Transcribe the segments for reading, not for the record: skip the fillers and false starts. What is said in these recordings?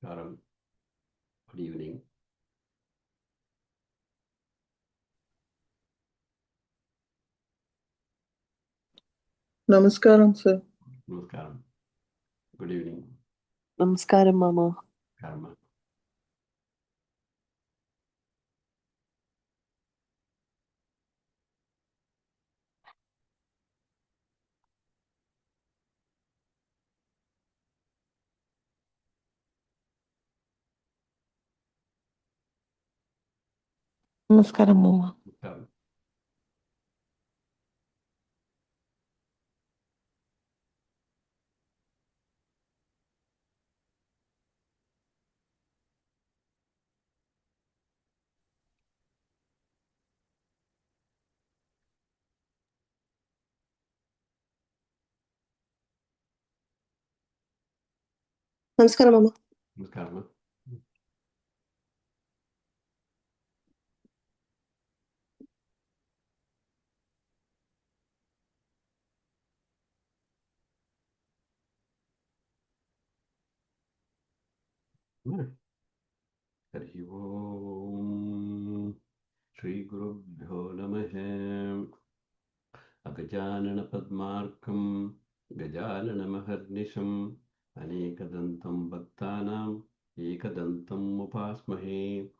Karam. Good evening. Namaskaram, sir. Namaskaram. Good evening. Namaskaram, Mama. Karma. Namaskaram, Mama. Namaskaram. Namaskaram, Mama. Namaskaram. Harihi Om. Shri Gurubhyo Namaha. Agajanana Padmarkam. Gajanana Mahadnisham. Anekadantam Bhaktanam. Ekadantam Upasmahe.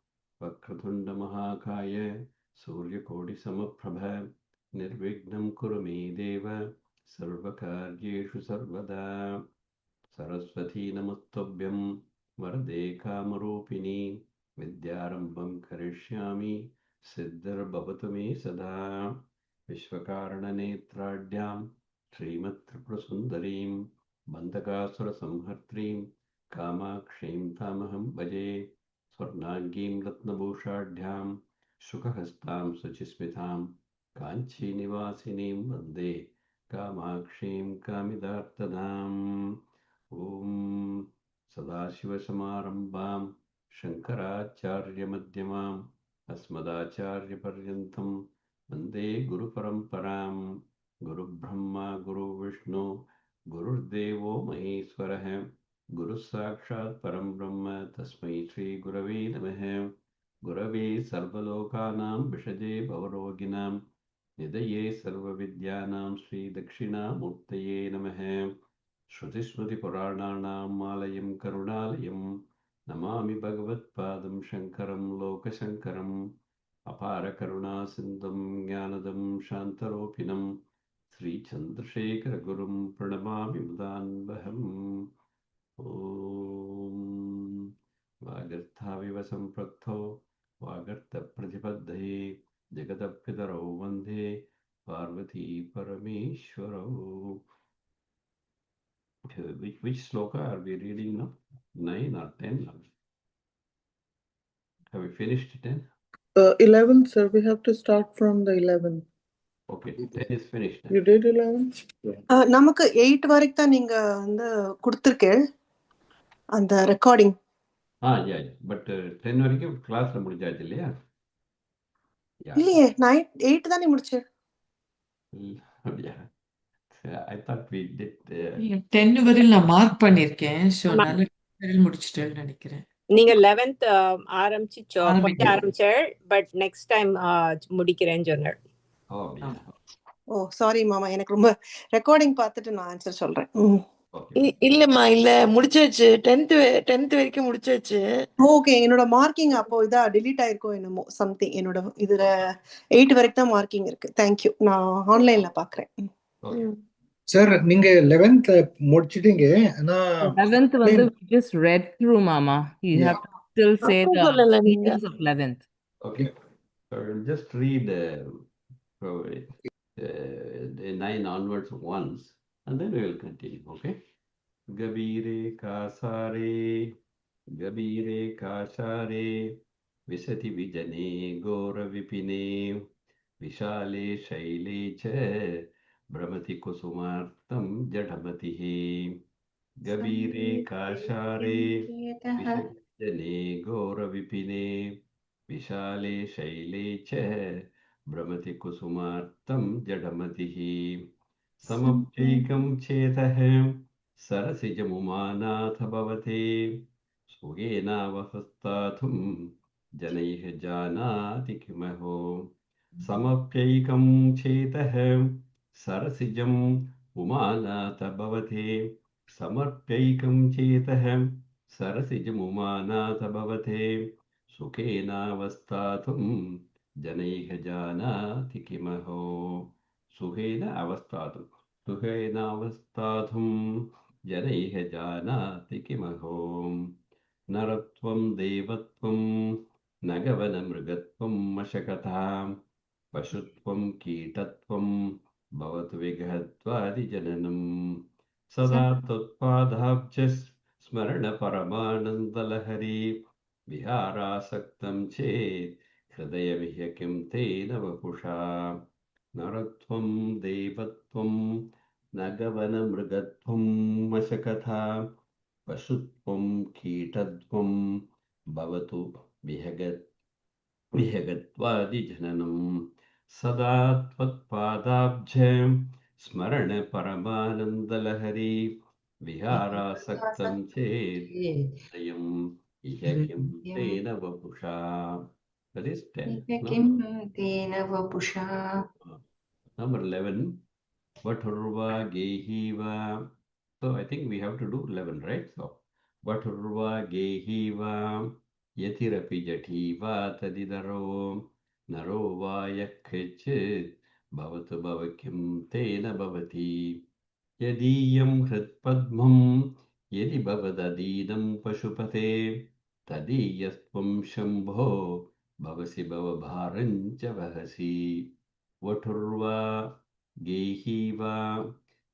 Vakrathunda Mahakaya. Surya Kodi Samaprabha. Nirvignam Kurame Deva. Sarvakaryeshu Sarvada. Saraswati Namastubhyam Varade Kamarupini Vidyarambam Karishyami Siddhar Bhavatu Me Sada Vishvakarana Netradhyam Srimat Triprasundarim Bandakasura Samhartrim Kamakshim Tamaham Bhaje Swarnagim Ratnabhushadhyam Shukahastam Sachismitham Kanchi Nivasinim Vande Kamakshim Kamidartadam Om Sadashivasamarambam Shankaracharya-madhyamam Asmadacharya-paryantam Vande Guru Paramparam Guru Brahma Guru Vishnu Guru Devo Maheswaraha Guru Sakshat Param Brahma Tasmai Shri Gurave Namaha Gurave Sarvalokanam Vishaje Bhavaroginam Nidaye Sarva Vidyanam Sri Dakshina Murtaye Namaha Shrutismrutipurananam Alayam Karunalayam Namami Bhagavatpadam Shankaram Lokashankaram Apara Karuna Sindham Jnanadam Shantaropinam Sri Chandrasekhara Gurum Pranamami Mudanvaham Om Vagarthaviva Samprakto Vagartha Pratipadhaye Jagatapitaro Vande Parvati Parameshwaro. Which sloka are we reading now? 9 or 10? Have we finished 10? 11, sir. We have to start from the 11. Okay, 10 is finished. You did 11? நமக்கு 8 வரைக்கும் தான் நீங்க வந்து கொடுத்துருக்கு அந்த recording. Yeah. But 10 வரைக்கும் கிளாஸ்ல முடிஞ்சாச்சு இல்லையா? இல்லையே, நான் 8 தானே முடிச்சேன். Yeah. I thought we did 10 வரையில் நான் மார்க் பண்ணிருக்கேன். சோ நல்ல முடிச்சிட்டேன்னு நினைக்கிறேன். நீங்க 11th ஆரம்பிச்சார் பட் நெக்ஸ்ட் டைம் முடிக்கிறேன்னு சொன்னார். ஓ சாரி மாமா, எனக்கு ரொம்ப ரெக்கார்டிங் பார்த்துட்டு நான் ஆன்சர் சொல்றேன். இல்லம்மா, இல்ல முடிச்சாச்சு. 10th வரைக்கும் முடிச்சாச்சு. ஓகே, என்னோட மார்க்கிங் அப்போ இதா டிலீட் ஆயிருக்கோ என்னமோ சம்திங். என்னோட இதுல 8 வரைக்கும் தான் மார்க்கிங் இருக்கு. தேங்க்யூ, நான் ஆன்லைன்ல பாக்குறேன். சார் நீங்க 11th முடிச்சிட்டீங்க. ஆனா 11th வந்து just read through mama. You have to still say the meanings of 11th. Okay. So we'll just read the 9 onwards once and then we will continue. Okay. Gabire Kashare Visati Vijane Gora Vipine Vishale Shaile Che Brahmati Kusumartam Jadhamatihi Gabire Kashare Visati Vijane Gora Vipine Vishale Shaile Che Brahmati Kusumartam Jadhamatihi Samapchikam Chetahem Sarasijamumanath Bhavate सुखेनावस्थातुं जनैः जानाति किमहो समप्यैकं चेतः सरसिजम् उमानाथ भवते समर्प्यैकं चेतः सरसिजमुमानाथ भवते सुखेनावस्थातुं जनैः जानाति किमहो सुखेन अवस्थातुं सुखेनावस्थातुं जनैः जानाति किमहो नरत्वं देवत्वं नगवनमृगत्वं मशकथां पशुत्वं कीटत्वं भवतु विगहत्वादिजननम् सदा त्वत्पादाब्ज स्मरणपरमानन्दलहरी विहारासक्तं चेत् हृदयमिह किं तेन वपुषा नरत्वं देवत्वं नगवनमृगत्वं मशकथा पशुत्वं कीटत्वं भवतु विहगत्वादिजननम् सदा त्वत्पादाब्ज स्मरणपरमानन्दलहरी विहारासक्तं चेत् हृदयम् इह किं तेन वपुषा. That is 10. Number 11. Vaturva Gehiva. So I think we have to do 11, right? So Vaturva Gehiva Yatirapi Jativa Tadidaro Naro Va Yakhchit Bhavatu Bhavakim Tena Bhavati Yadiyam Hritpadmam Yadi Bhavadadidam Pashupate Tadiyastvam Shambho Bhavasi Bhavabharancha Vahasi Vaturva Gehiva,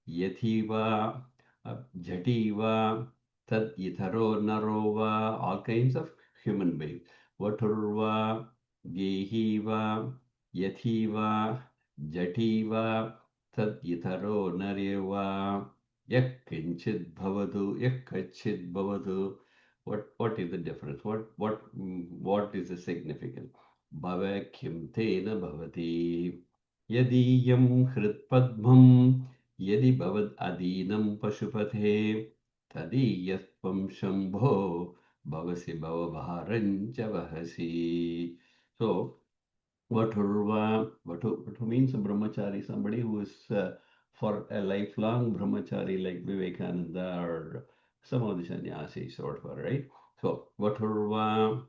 Yathiva, Jhativa, Tad Itharo Narova, all kinds of human beings. Vaturva, Gehiva, Yathiva, Jhativa, Tad Itharo Nareva, Yakkinchid Bhavadu, Yakkachid Bhavadu. What is the difference? What is the significance? Bhava Kimtena Bhavati. Yadiyam Hritpadmam Yadi Bhavad Adinam Pashupathe Tadiyastvam Shambho Bhavasi Bhavavaharancha Vahasi. So Vatu means a brahmachari, somebody who is for a lifelong brahmachari like Vivekananda or some of the sannyasis or whatever, right? So Vaturva,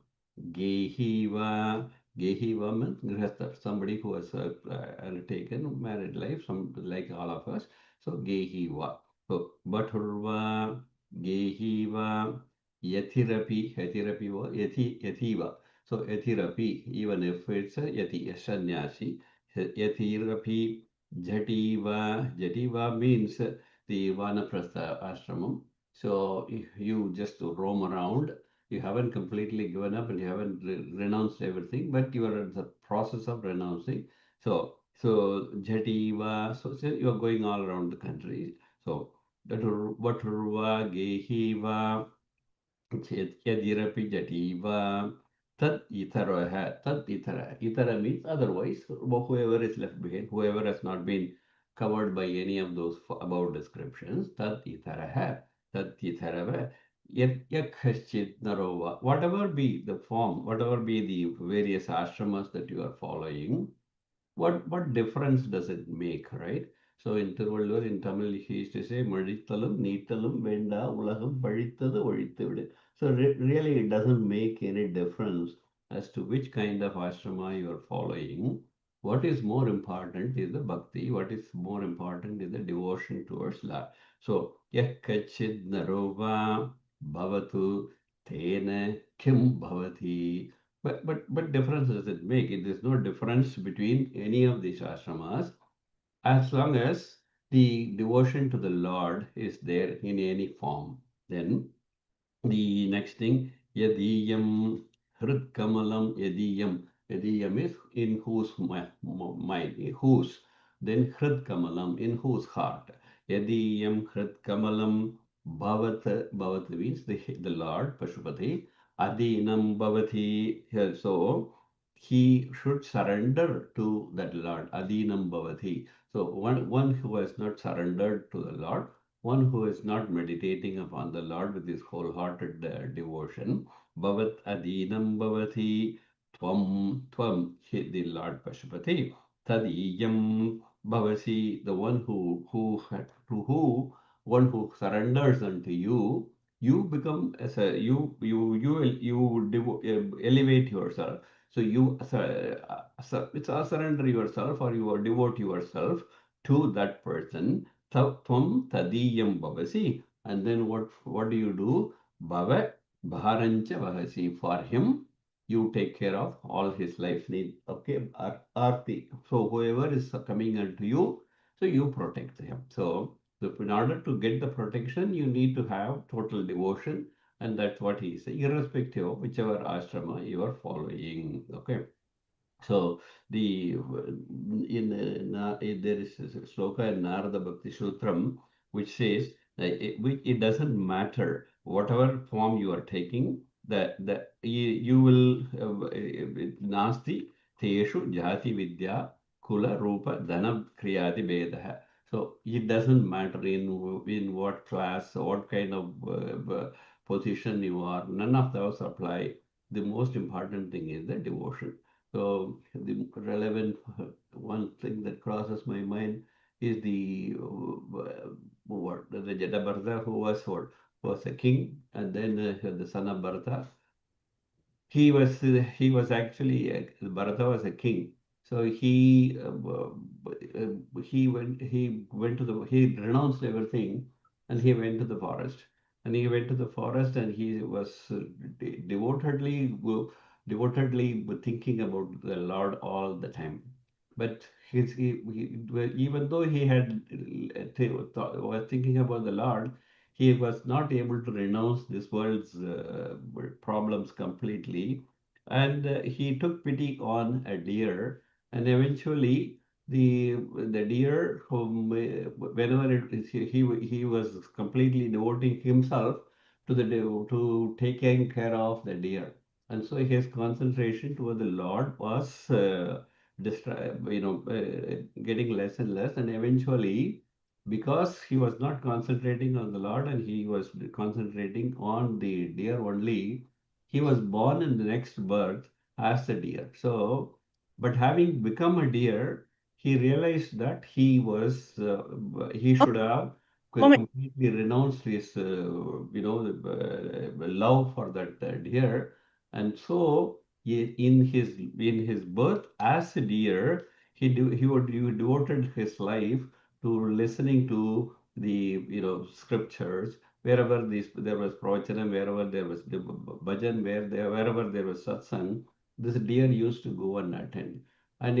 Gehiva, Gehiva means grihastha, somebody who has taken married life, some like all of us. So Gehiva. So Vaturva, Gehiva, Yathirapi, Yathiva. So Yathirapi, even if it's a Yati, a sannyasi, Yathirapi, Jativa means the Vanaprastha ashramam. So if you just roam around, you haven't completely given up and you haven't renounced everything, but you are in the process of renouncing. So Jativa, so you are going all around the country. So Vaturva, Gehiva, Yadirapi Jativa, Tat Itaraha, Tat Itara. Itara means otherwise, whoever is left behind, whoever has not been covered by any of those above descriptions, Tat Itaraha, Tat Itarava, Yakhashchit Narova. Whatever be the form, whatever be the various ashramas that you are following, what difference does it make, right? So in Tiruvallur, in Tamil, he used to say, Madithalum, Neethalum, Venda, Ulagam, Padithathu, Vazhithuvidu. So really it doesn't make any difference as to which kind of ashrama you are following. What is more important is the bhakti. What is more important is the devotion towards Lord. So, Yakkachid Narova Bhavatu Tena Kim Bhavati. But difference does it make? There is no difference between any of these ashramas as long as the devotion to the Lord is there in any form. Then the next thing, Yadiyam Hrit Kamalam Yadiyam. Yadiyam is in whose mind, whose. Then Hrit Kamalam, in whose heart. Yadiyam Hrit Kamalam Bhavat means the Lord, Pashupati. Adinam Bhavati. So he should surrender to that Lord. Adinam Bhavati. So one who has not surrendered to the Lord, one who is not meditating upon the Lord with his wholehearted devotion. Bhavat adinam bhavati tvam, the Lord Pashupati, tadiyam bhavasi, the one one who surrenders unto you, you become as a elevate yourself. So it's surrender yourself, or you devote yourself to that person. Tvam tadiyam bhavasi. And then what do you do? Bhava bharancha bhavasi. For him, you take care of all his life need. Okay, arti. So whoever is coming unto you, so you protect him. So in order to get the protection, you need to have total devotion, and that's what he says, irrespective of whichever ashrama you are following. Okay. So there is a sloka in Narada Bhakti Sutram which says that it doesn't matter whatever form you are taking, that you will nasti teshu jati vidya kula rupa dhanam kriyadi vedaha. So it doesn't matter in what class, what kind of position you are. None of those apply. The most important thing is the devotion. So the relevant one thing that crosses my mind is the Jadabharata, who was a king, and then the son of Bharata. He was actually Bharata was a king. So he renounced everything, and he went to the forest. And he went to the forest, and he was devotedly thinking about the Lord all the time. But even though he had was thinking about the Lord, he was not able to renounce this world's problems completely. And he took pity on a deer, and eventually the deer, whom whenever he was completely devoting himself to to taking care of the deer, and so his concentration toward the Lord was getting less and less, and eventually, because he was not concentrating on the Lord and he was concentrating on the deer only, he was born in the next birth as a deer. So, but having become a deer, he realized that he should have Moment. completely renounced his love for that deer, and so in his birth as a deer, he devoted his life to listening to the scriptures. Wherever there was pravachanam, wherever there was bhajan, wherever there was satsang, this deer used to go and attend. And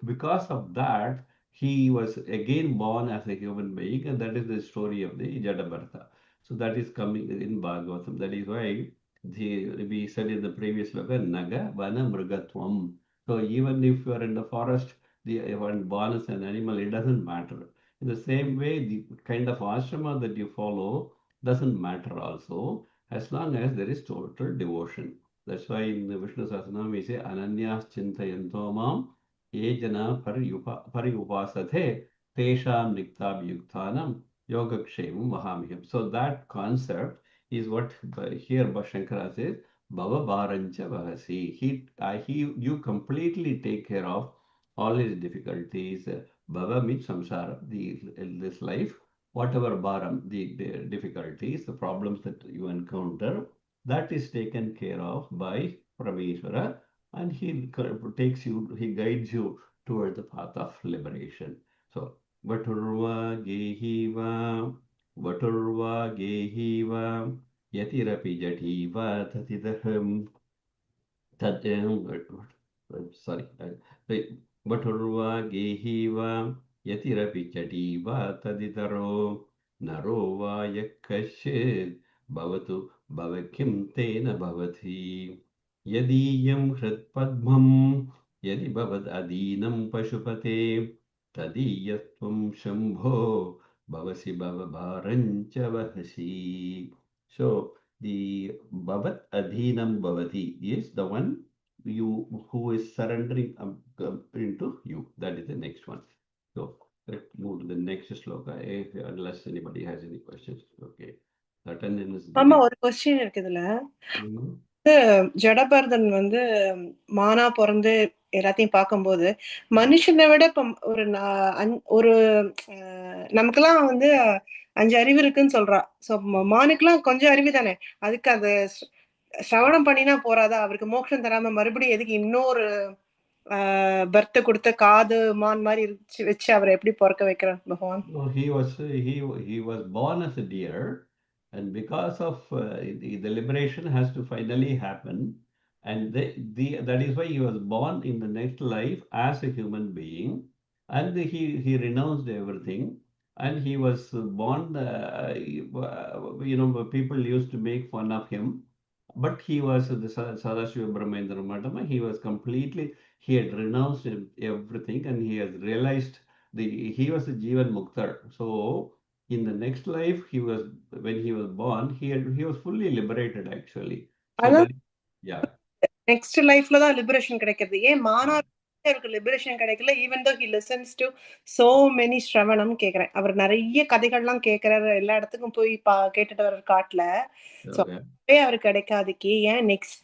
because of that, he was again born as a human being, and that is the story of the Jadabharata. So that is coming in Bhagavatam. That is why we said in the previous sloka, Naga Vana Mrigatvam. So even if you are in the forest, when born as an animal, it doesn't matter. In the same way, the kind of ashrama that you follow doesn't matter also, as long as there is total devotion. That's why in the Vishnu Sahasranam we say, Ananyas Chintayanto Mam Ye Jana Pariyupasathe Tesham Niktabhyuktanam Yogakshemam Mahamiham. So that concept is what here Shankara says, Bhava Bharancha Vahasi. You completely take care of all his difficulties. Bhava means samsara, this life, whatever bharam, the difficulties, the problems that you encounter, that is taken care of by Parameshwara, and he guides you toward the path of liberation. So, Vaturva Gehiva, Vaturva Gehiva, Yatirapi Jativa Tatidaham. Sorry. Vaturva gehiva yatirapi chativa taditaro naro va yakkashid bhavatu bhavakim tena bhavati yadiyam hritpadmam yadi bhavad adinam pashupate tadiyatvam shambho bhavasi bhavabharancha vahasi. So the Bhavat Adhinam Bhavati is the one who is surrendering into you. That is the next one. So let's move to the next next sloka, unless anybody has any questions. Okay. Certain is ஆமா, getting. ஒரு question இருக்கு இதுல. Mhm. Jadabharathan வந்து மானா பிறந்து எல்லாத்தையும் பார்க்கும்போது மனுஷனை விட இப்ப ஒரு நமக்கெல்லாம் வந்து 5 அறிவு இருக்குன்னு சொல்றா. சோ மானுக்கெல்லாம் கொஞ்சம் அறிவு தானே, அதுக்கு அது சிரவணம் பண்ணினா போறாதா? அவருக்கு மோட்சம் தராம மறுபடியும் எதுக்கு இன்னொரு பர்த் கொடுத்த காது மான் மாதிரி வச்சு அவரை எப்படி பிறக்க வைக்கிறார் பகவான்? No, he was born as a deer, and because of the liberation has to finally happen, and that is why he was born in the next life as a human being, and he renounced everything, and he was born. People used to make fun of him, but he was the Sadashiva Brahmendra Madama. He was completely. He had renounced everything, and he has realized. He was a Jivan Muktar. So in the next life, when he was born, he was fully liberated actually. So அதான் yeah. Next லைஃப்ல தான் liberation கிடைக்கிறது. ஏன் மாணவருக்கு liberation கிடைக்கல? Even though he listens to so many ஸ்ரவணம் கேக்குறேன். அவர் நிறைய கதைகள்லாம் கேட்கிறாரு, எல்லா இடத்துக்கும் போய் கேட்டுட்டு வர்ற காட்டுல. அவருக்கு கிடைக்காதுக்கு ஏன் நெக்ஸ்ட்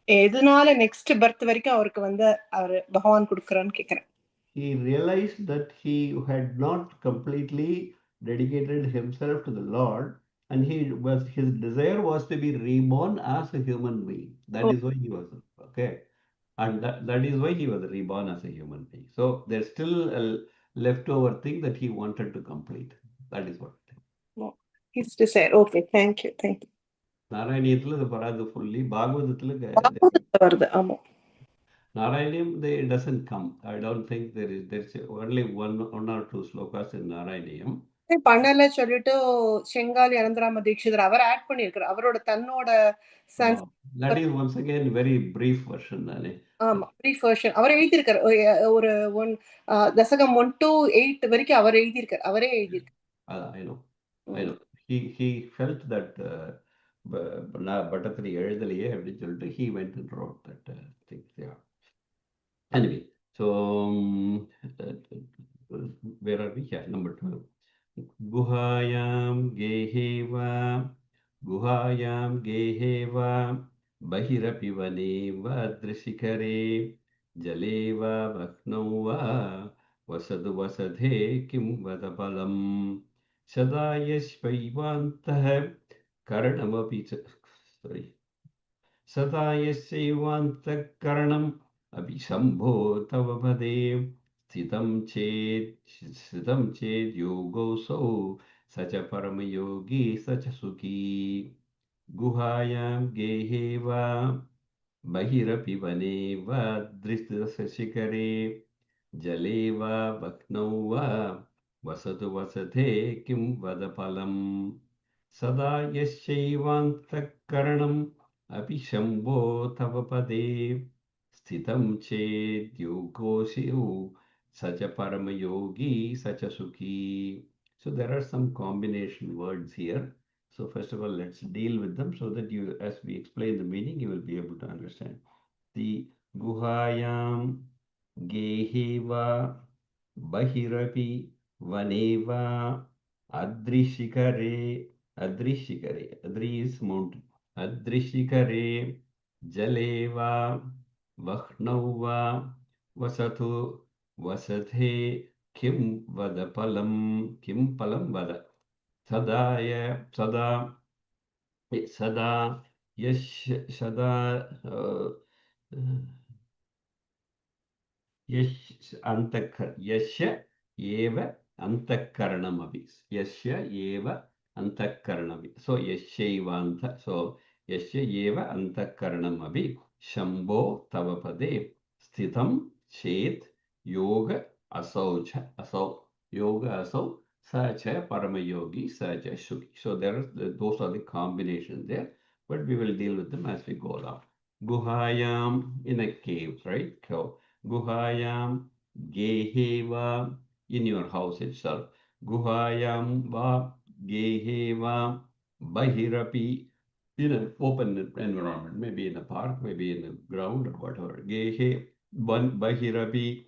எதனால நெக்ஸ்ட் பர்த் வரைக்கும் அவருக்கு வந்து அவர் பகவான் கொடுக்கறான்னு கேக்குறேன். He realized that he had not completely dedicated himself to the Lord, and his desire was to be reborn as a human being. That is why he was okay, and that is why he was reborn as a human being. So there's still a leftover thing that he wanted to complete. That is what. His desire. Okay, thank you. நாராயணியத்துல இது வராது fully. பாகவதத்துல வருது. ஆமா. Narayaniam, it doesn't come. I don't think there's only one or two slokas in Narayaniam. பண்ணல சொல்லிட்டு செங்காலி அனந்தராம தீட்சிதர் அவர் add பண்ணிருக்காரு. அவரோட தன்னோட That is once again very brief version தானே. ஆமா, brief version. அவர் எழுதியிருக்காரு. ஒரு தசகம் 1 to 8 வரைக்கும் அவர் எழுதியிருக்காரு. அவரே எழுதியிருக்காரு. I know. He felt that Bhattathiri எழுதலையே அப்படின்னு சொல்லிட்டு he went and wrote that thing. Yeah. Anyway, so where are we? Yeah, number 12. गुहायां गेहे वा बहिरपि वने वा दृशिखरे जले वा वह्नौ वा वसतु वसधे किं वद फलम् सदा यश्वैवान्तः करणमपि सदा यस्यैवान्तःकरणम् अपि शम्भो तव पदे स्थितं चेत् योगोऽसौ स च परमयोगी स च सुखी गुहायां गेहे वा बहिरपि वने वा दृष्टिशिखरे जले वा वह्नौ वा वसतु वसते किं वद फलम् सदा यस्यैवान्तःकरणम् अपि शम्भो तव पदे स्थितं चेद्योगोऽसौ स च परमयोगी स च सुखी. So there are some combination words here. So first of all, let's deal with them so that you, as we explain the meaning, you will be able to understand. The guhayam geheva bahirapi vaneva adrishikare. Adri is mountain. Adrishikare jaleva vahnou va vasatu vasathe kim vada palam. Kim palam vada sada yash sada yasya eva antakaranamapi. Yasya eva antakaranamapi. So yasyevanta. So yasya eva antakaranamapi shambho tavapade sthitam chet yoga asaucha asau yoga asau sacha paramayogi sacha shuki. So those are the combinations there, but we will deal with them as we go along. Guhayam, in a cave, right? Guhayam gehe va, in your house itself. Guhayam va gehe va bahirapi, in an open environment, maybe in a park, maybe in the ground or whatever. Gehe bahirapi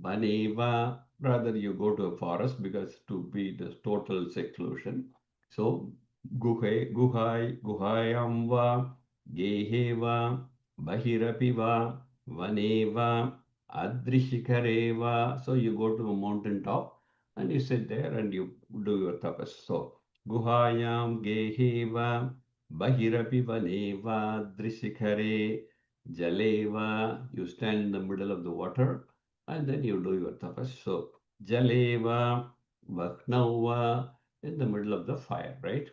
Vaneva, rather you go to a forest because to be the total seclusion. So guhayam va, gehe va, bahirapi va, vaneva, adrishikare va. So you go to a mountain top and you sit there and you do your tapas. So guhayam gehe va, bahirapi vaneva, drishikare, jaleva. You stand in the middle of the water and then you do your tapas. So jaleva, vaknava, in the middle of the fire, right?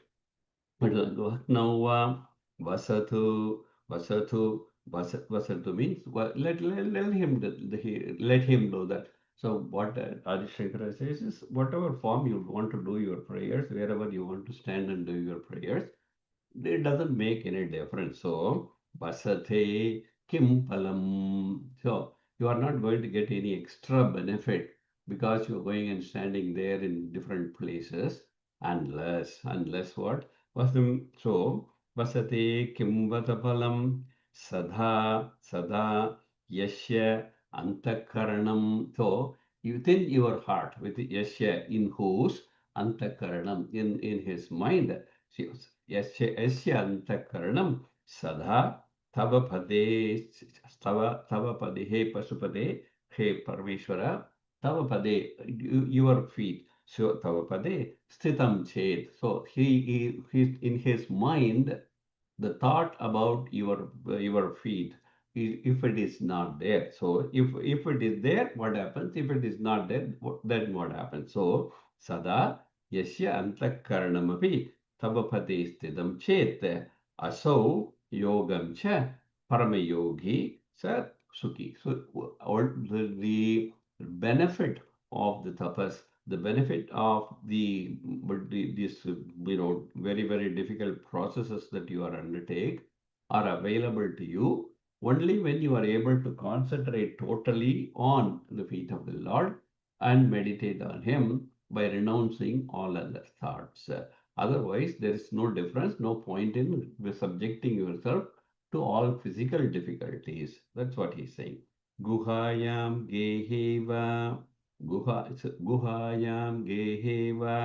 Vaknava, vasatu, vasatu means let him let him do that. So what Adi Shankara says is whatever form you want to do your prayers, wherever you want to stand and do your prayers, it doesn't make any difference. So, basate kim palam. So, you are not going to get any extra benefit because you're going and standing there in different places unless what? So, basate kim vatapalam sada yashya antakaranam. So, within your heart, with yashya, in whose antakaranam, in his mind, यस्य अंतःकरणं सदा तव पदे तव पदे हे पशुपदे हे परमेश्वर तव पदे your feet so तव पदे स्थितं चेत्. So he in his mind the thought about your feet, if it is not there. So if it is there, what happens? If it is not there, then what happens? So sada yasya antakaranamapi tavapade stidam chet asau yogam cha paramayogi sa sukhi. So all the benefit of the tapas, the benefit of these very difficult processes that you are undertake are available to you only when you are able to concentrate totally on the feet of the Lord and meditate on Him by renouncing all other thoughts. Otherwise, there is no difference, no point in subjecting yourself to all physical difficulties. That's what he's saying. Guhayam geheva गुहायां गेहे वा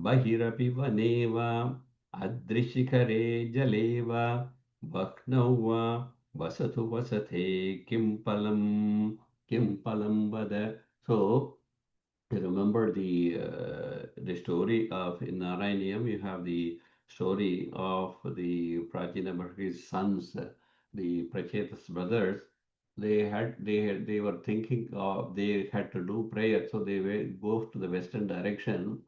बहिरपि वने वा अदृशिखरे जले वा वह्नौ वा वसतु वसते किं फलं वद. So remember the story of in Narayaniam. You have the story of the Prajina Mahari's sons, the Prachetas brothers. They were thinking of they had to do prayer, so they go to the western direction,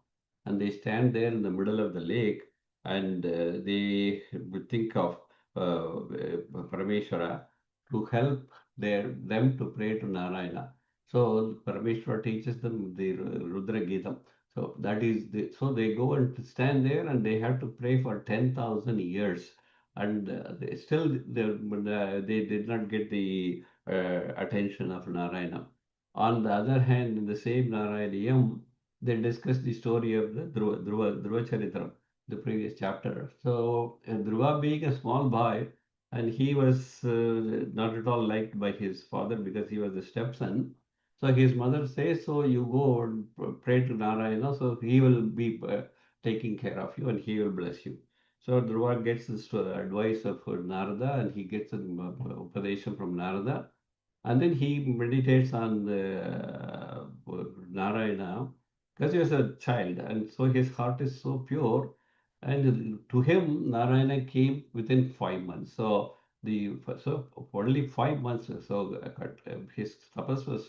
and they stand there in the middle of the lake, and they would think of Parameshwara to help them to pray to Narayana. So Parameshwara teaches them the Rudra Gita. So that is so they go and stand there and they have to pray for 10,000 years, and they did not get the attention of Narayana. On the other hand, in the same Narayana, they discuss the story of the Dhruva Charitram, the previous chapter. So Dhruva being a small boy, and he was not at all liked by his father because he was the stepson. So his mother says, so you go and pray to Narayana, so he will be taking care of you and he will bless you. So Dhruva gets this advice of Narada, and he gets an upadesha from Narada, and then he meditates on the Narayana because he was a child, and so his heart is so pure. And to him, Narayana came within 5 months. So only 5 months. So his tapas was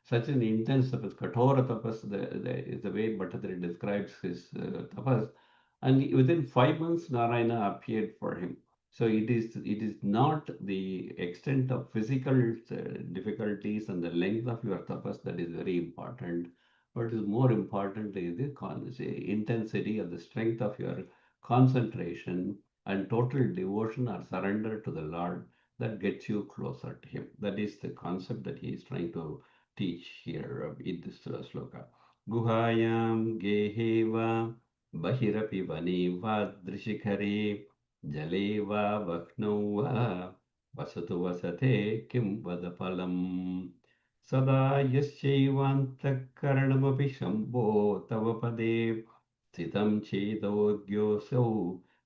such an intense tapas, kathora tapas. Is the way Bhattacharya describes his tapas. And within 5 months, Narayana appeared for him. So it is not the extent of physical difficulties and the length of your tapas that is very important. What is more important is the intensity or the strength of your concentration and total devotion or surrender to the Lord that gets you closer to Him. That is the concept that he is trying to teach here in this sloka. Guhayam geheva bahirapi vane vadrishikare jale va vaknau va vasatu vasate kim vadapalam. सदा यश्चैवान्तःकरणमपि शम्भो तव पदे स्थितं चेदोऽज्ञोऽसौ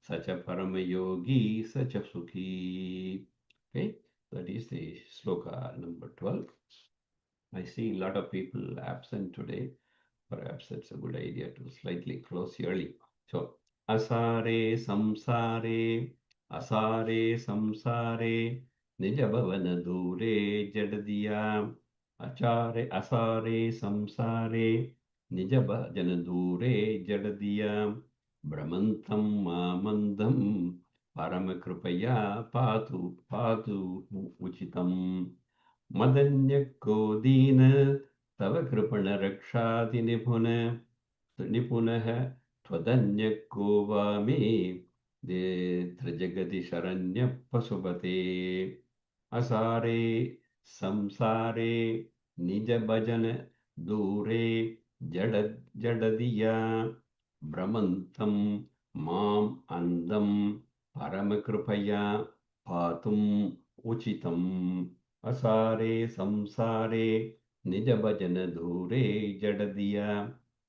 स च परमयोगी स च सुखी. Okay, that is the sloka number 12. I see a lot of people absent today. Perhaps it's a good idea to slightly close early. So, asare samsare, nijabhavana dure jadadiya. Asare samsare, nijabhavana dure jadadiya. Brahmantam mamandam, paramakrupaya patu uchitam. मदन्यकोदीन तव कृपणरक्षादिनिपुनः त्वदन्यको वा मे त्रिजगति शरण्यः पशुपते. असारे संसारे निजभजन दूरे जडदिया भ्रमन्तं माम् अन्धं परमकृपया पातुम् उचितम्. असारे संसारे निजभजन दूरे जडदिया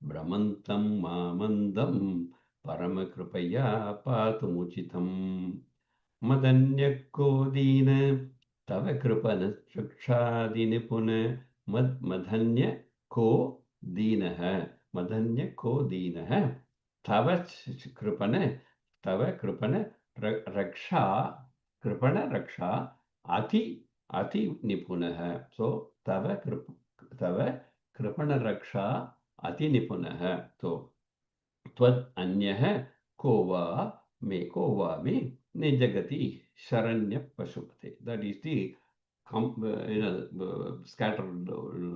भ्रमन्तं मामन्दं परमकृपया पातुमुचितम्. मदन्यकोदीन तव कृपणरक्षादिनिपुन मदन्य को दीनः तव कृपण रक्षा अति निपुनः. So तव कृपणरक्षा अति निपुनः. So त्वद् अन्यः को वा मे निजगति शरण्यः पशुपते. That is the scattered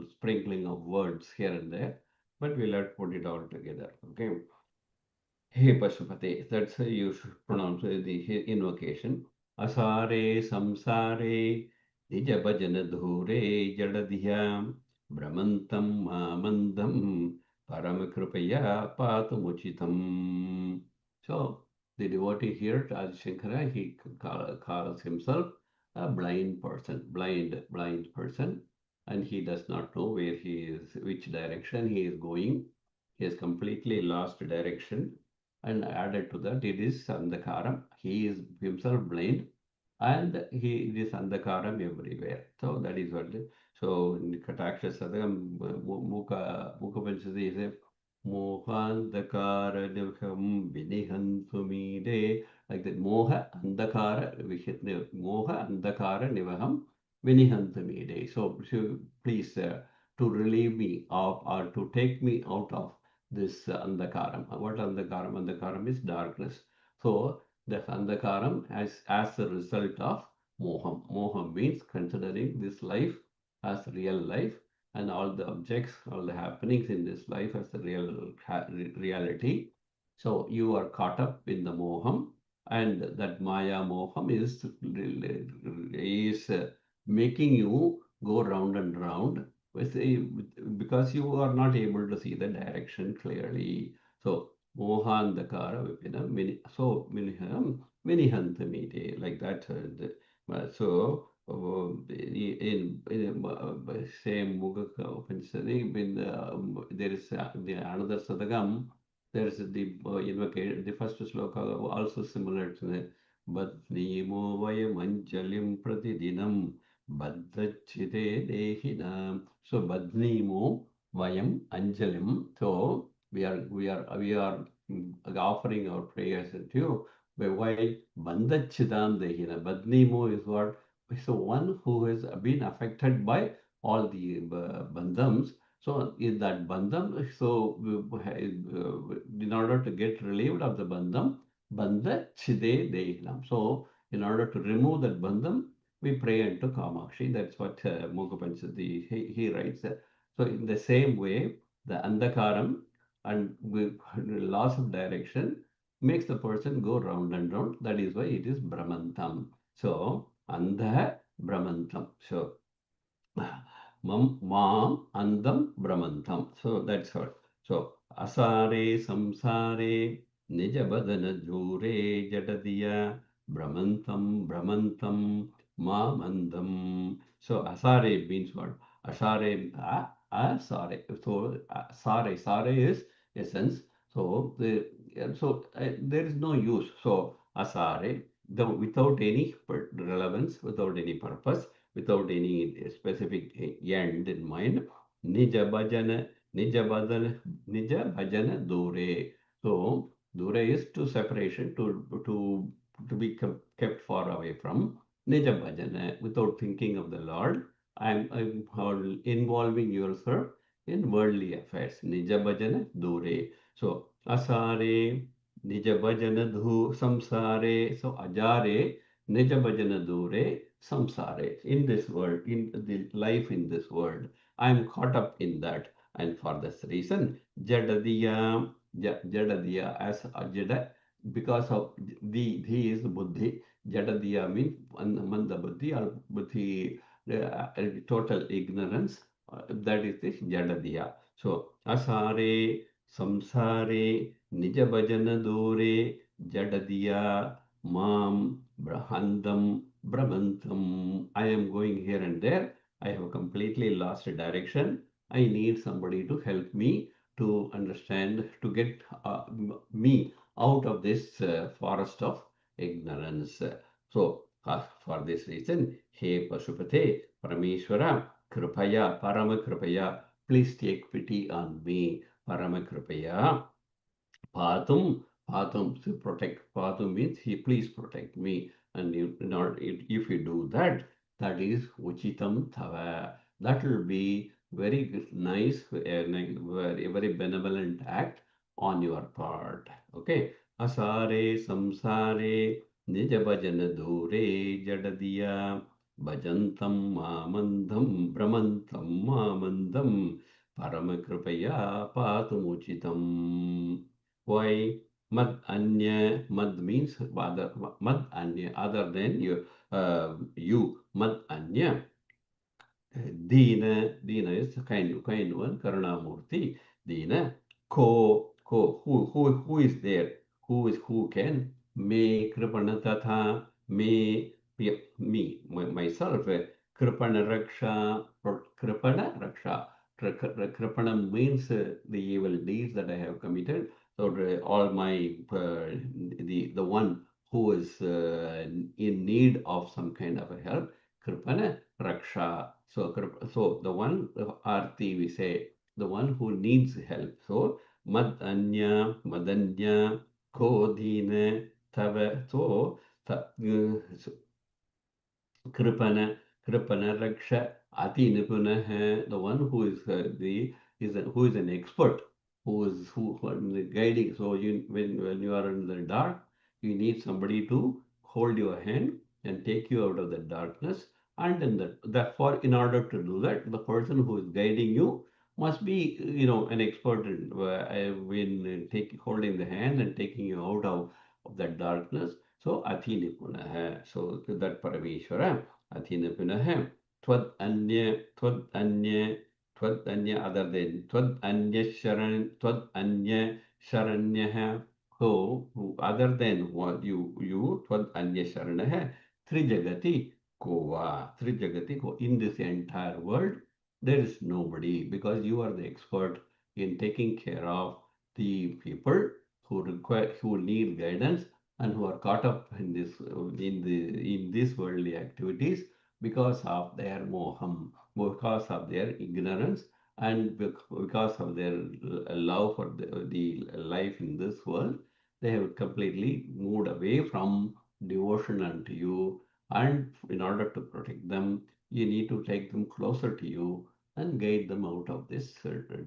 sprinkling of words here and there, but we'll have to put it all together. Okay. Hey Pashupate, that's how you should pronounce the invocation. Asare samsare nijabhajana dhure jadadhyam brahmantam mamandam paramakrupaya patumuchitam. So the devotee here, Adi Shankara, he calls himself a blind person, and he does not know where he is, which direction he is going. He has completely lost direction, and added to that, it is Andhakaram. He is himself blind, and it is Andhakaram everywhere. So that is what. So in Kataksha Sadham, Mukha Panchadi is a Mohandakara Nivham Vinihantumide, like that. Moha Andhakara Nivaham Vinihantumide. So please to relieve me of, or to take me out of this andhakaram. What andhakaram? Andhakaram is darkness. So the andhakaram as a result of moham. Moham means considering this life as real life, and all the objects, all the happenings in this life as the reality. So you are caught up in the moham, and that maya moham is making you go round and round because you are not able to see the direction clearly. So mohandakara vipina minihantamite, like that. So in same Mugaka Upanishadi, there is the another Sadagam. There is the invocation, the first sloka also similar to the Badnimo Vayamanjalim Pratidinam Baddachite Dehinam. So Badnimo Vayam Anjalim. So we are offering our prayers to you. Why Bandachidam Dehina? Badnimo is what? So one who has been affected by all the bandhams. So in that bandham, so in order to get relieved of the bandham, bandha chide dehinam. So in order to remove that bandham, we pray unto Kamakshi. That's what Mukapanchadi he writes. So in the same way, the andhakaram and loss of direction makes the person go round and round. That is why it is Brahmantam. So Andha Brahmantam. So Mam Andam Brahmantam. So that's what. So Asare Samsare Nijabadana Jure Jadadiya Brahmantam Mam Andam. So Asare means what? Asare, sare. So sare is essence. So there is no use. So asare, without any relevance, without any purpose, without any specific end in mind. Nija bhajana, nija bhajana, nija bhajana dure. So dure is to separation, to be kept far away from nija bhajana, without thinking of the Lord. I'm involving yourself in worldly affairs. Nija bhajana dure. So asare, nija bhajana samsare. So ajare, nija bhajana dure, samsare. In this world, in the life in this world, I'm caught up in that. And for this reason, jadadiya, jadadiya as jada, because of the is the buddhi. Jadadiya means manda buddhi or buddhi, total ignorance. That is this jadadiya. So asare, samsare, nija bhajana dore, jadadiya, mam, brahandam, brahmantam. I am going here and there. I have completely lost direction. I need somebody to help me to understand, to get me out of this forest of ignorance. So, for this reason, He Pashupate, Parameshwara, Kripaya, Paramakripaya, please take pity on me, Paramakripaya. Patum, to protect. Patum means he, please protect me. And if you do that, that is Uchitam Tava. That will be very nice, very benevolent act on your part. Okay. Asare, samsare, nijabhajana dure, jadadiya, bhajantam mamandam, brahmantam mamandam, paramakripaya patumuchitam. Why? Mad anya, mad means other, mad anya, other than you, mad anya. Dina is kind one, Karunamurti. Dina, who is there? Who can? Me, Kripana Tatha, me, myself, Kripana Raksha, Kripana Raksha. Kripana means the evil deeds that I have committed. So all my, the one who is in need of some kind of a help, Kripana Raksha. So the one, Arti we say, the one who needs help. So Madanya, Kodhina, Tava. So Kripana, Raksha, Ati Nipunaha, the one who is who is an expert, who is guiding. So when you are in the dark, you need somebody to hold your hand and take you out of the darkness. And in order to do that, the person who is guiding you must be, an expert in holding the hand and taking you out of that darkness. So Athini Punaha. So that Parameshwara, Athina Punaha, Twad Anya, other than Twad Anya Sharanyaha. So other than what you Twad Anya Sharanaha, Trijagati Kova, Trijagati Ko. In this entire world, there is nobody, because you are the expert in taking care of the people who need guidance and who are caught up in these worldly activities because of their moham, because of their ignorance, and because of their love for the life in this world. They have completely moved away from devotion unto you, and in order to protect them, you need to take them closer to you and guide them out of this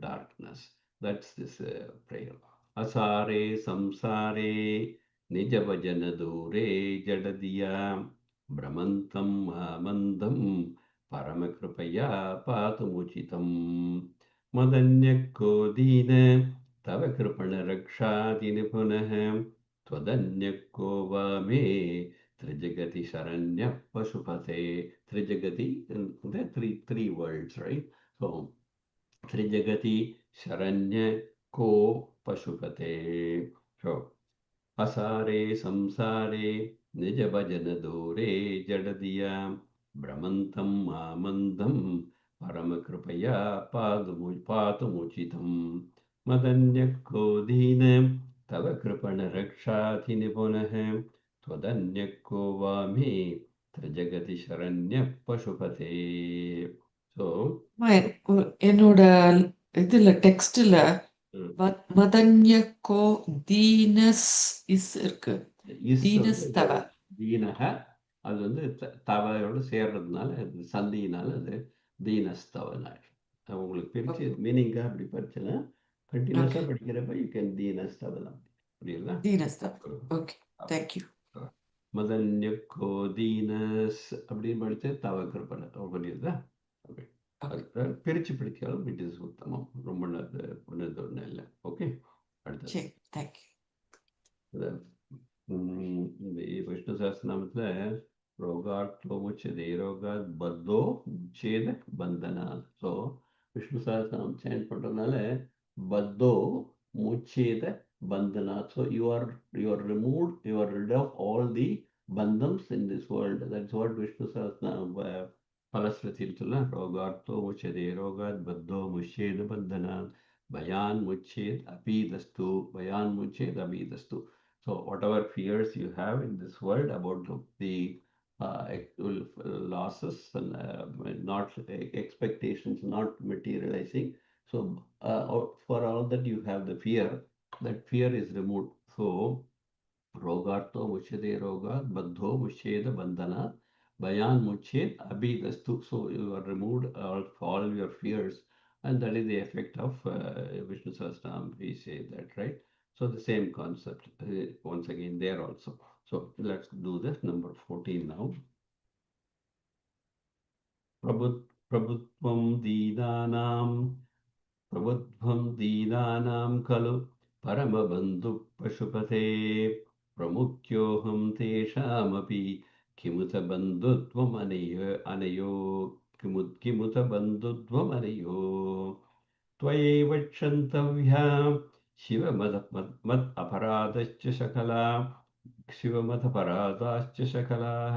darkness. That's this prayer. Asare samsare nijabhajana dure jadadiya brahmantam mandam paramakripaya patumuchitam madanyako dina tava kripana rakshati nipunah twadanyako vame trijagati sharanya pasupate. Trijagati, the three words, right? So Trijagati Sharanya Ko Pashupate. So Asare Samsare Nijabhajana Dore Jadadiya Brahmantam Mamandam परमकृपया पातुमुचितं मदन्यः को दीन तव कृपणरक्षाधिनिपुनः त्वदन्यः को वा मे जगति शरण्यः पशुपते. So என்னோட இதுல டெக்ஸ்ட்ல மதன்யக்கோ தீனஸ் is இருக்கு. தீனஸ் தவ தீனக அது வந்து தவையோடு சேர்றதுனால அது சந்தியினால அது தீனஸ்தவனாய். உங்களுக்கு பிரிச்சு மீனிங்கா அப்படி படிச்சனா கண்டினியூஸா படிக்கிறப்ப யூ கேன் தீனஸ்தவனம். புரியுதா? தீனஸ்தவ. Okay, thank you. மதன்யக்கோ தீனஸ் அப்படின்னு படிச்சு தவ கிருபண. புரியுதா? ஓகே, பிரிச்சு படிச்சாலும் இட் இஸ் உத்தமம். ரொம்ப ஒன்று இல்லை. ஓகே, அடுத்தது தேங்க்யூ. விஷ்ணு சஹஸ்ரநாமத்துல ரோகாத் முச்சதே ரோகாத் பத்தோ முச்சேத பந்தனா. ஸோ விஷ்ணு சஹஸ்ரநாமம் சேஞ்ச் பண்றதுனால பத்தோ முச்சேத bandhana. So you are removed, you are rid of all the bandhams in this world. That's what Vishnu Sahasranama Palasratil Tula Rogarto Muchade Rogat Baddo Muched Bandhana Bayan Muched Abidastu Bayan Muched Abidastu. So whatever fears you have in this world about the losses and not expectations not materializing. So for all that you have the fear, that fear is removed. So rogarto muchede rogat baddho mucheda bandhana bayan muched abhidastu. So you are removed all your fears, and that is the effect of Vishnu Sahasranam. We say that, right? So the same concept once again there also. So let's do this number 14 now. Prabhutvam dīnānām प्रबुद्धं दीनानां खलु परमबन्धु पशुपते प्रमुख्योऽहं तेषामपि किमुत बन्धुत्वमनयो किमुत बन्धुत्वमनयो त्वयैव क्षन्तव्या मद अपराधश्च शकलाः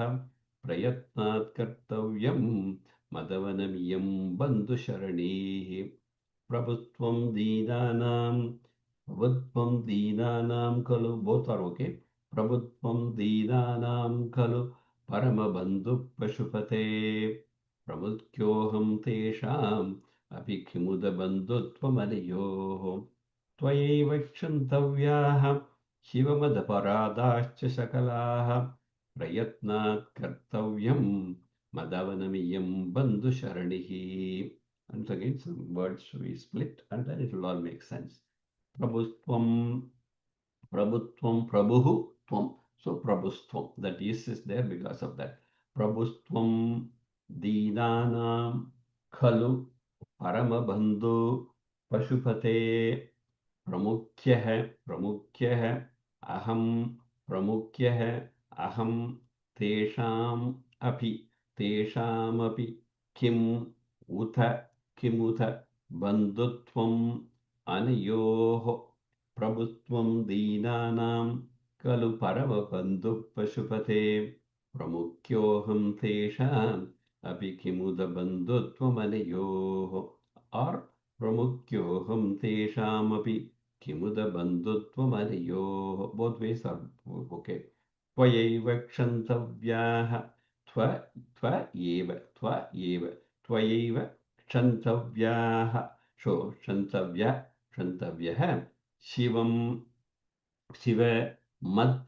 प्रयत्नात् कर्तव्यं मदवनमियं बन्धुशरणीः प्रभुत्वं दीनानां खलु. Both are okay. प्रभुत्वं दीनानां खलु परमबन्धु पशुपते प्रमुख्योऽहं तेषाम् अपि किमुद बन्धुत्वमनयोः त्वयैव क्षन्तव्याः शिवमदपराधाश्च सकलाः प्रयत्नात् कर्तव्यं मदवनमियं बन्धुशरणिः. And again, some words we split, and then it will all make sense. Prabhustvam, Prabhuhu, Tvam. So Prabhustvam, that is there because of that. Prabhustvam, Dīnānām, Khalu, Paramabandhu, Pashupate, Pramukyah, Aham, Teshāmapi, Kim, Kimuth बन्धुत्वम् अनयोः प्रभुत्वं दीनानां खलु परमबन्धुः पशुपते प्रमुख्योऽहं तेषाम् अपि किमुद बन्धुत्वमनयोः or प्रमुख्योऽहं तेषामपि किमुद बन्धुत्वमनयोः. Both ways are okay. त्वयैव क्षन्तव्याः त्वयैव क्षन्तव्याः. So क्षन्तव्यः Shiv मद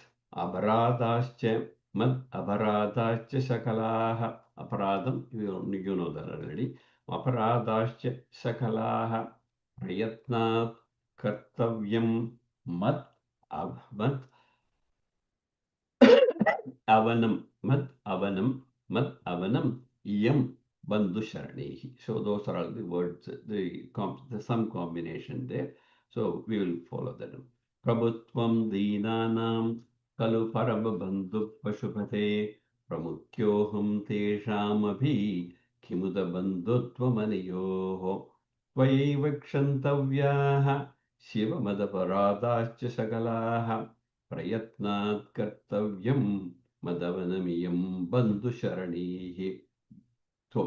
अपराधाश्च सकलाः. अपराधं you know that already. अपराधाश्च सकलाः प्रयत्नात् कर्तव्यं मद अवनम iyam bandhusharanehi. So those are all the words, the some combination there. So we will follow that. Prabhutvam dīnānām kalu parabandhu pashupate pramukyoham teshāmabhi kimuda bandhutvamanayoho tvayaiva kshantavyaha shivamadaparadāscha sakalaha प्रयत्नात् कर्तव्यं मदवनमियं बन्धुशरणीः. So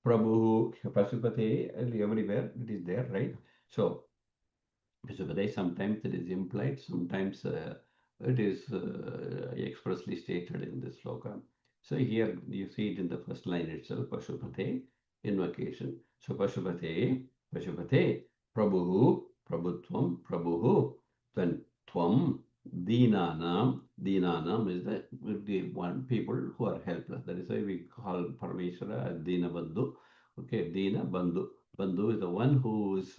Prabhu, Pasupate, everywhere it is there, right? So, Pasupate, sometimes it is implied, sometimes it is expressly stated in this sloka. So here you see it in the first line itself, Pasupate, invocation. So Pasupate, Pasupate, Prabhu, Prabhutvam, Prabhu, then Tvam, Dinanam. Dinanam is the one people who are helpless. That is why we call Parameshwara Dina Bandhu. Okay, Dina Bandhu. Bandhu is the one who is,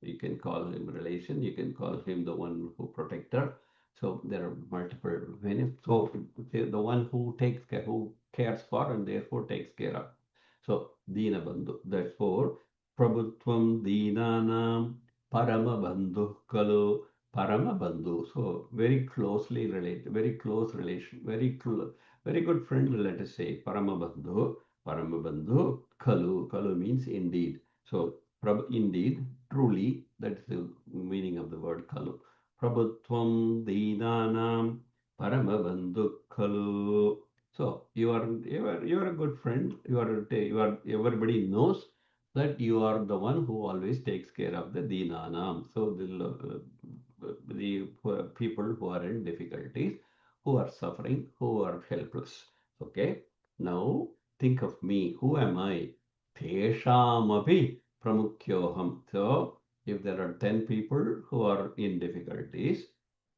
you can call him relation, you can call him the one who protector. So there are multiple many. So the one who takes care, who cares for, and therefore takes care of. So Dina Bandhu. Therefore, Prabhutvam Dinanam Parama Bandhu Kalu Parama Bandhu. So very closely related, very close relation, very good friend. Let us say Parama Bandhu. Paramabandhu, Kalu. Kalu means indeed. So, indeed, truly, that's the meaning of the word Kalu. Prabhutvam Dinanam Paramabandhu Kalu. So, you are a good friend. Everybody knows that you are the one who always takes care of the Dinanam. So, the people who are in difficulties, who are suffering, who are helpless. Okay. Now, think of me. Who am I? Teshamapi pramukyoham. So, if there are 10 people who are in difficulties,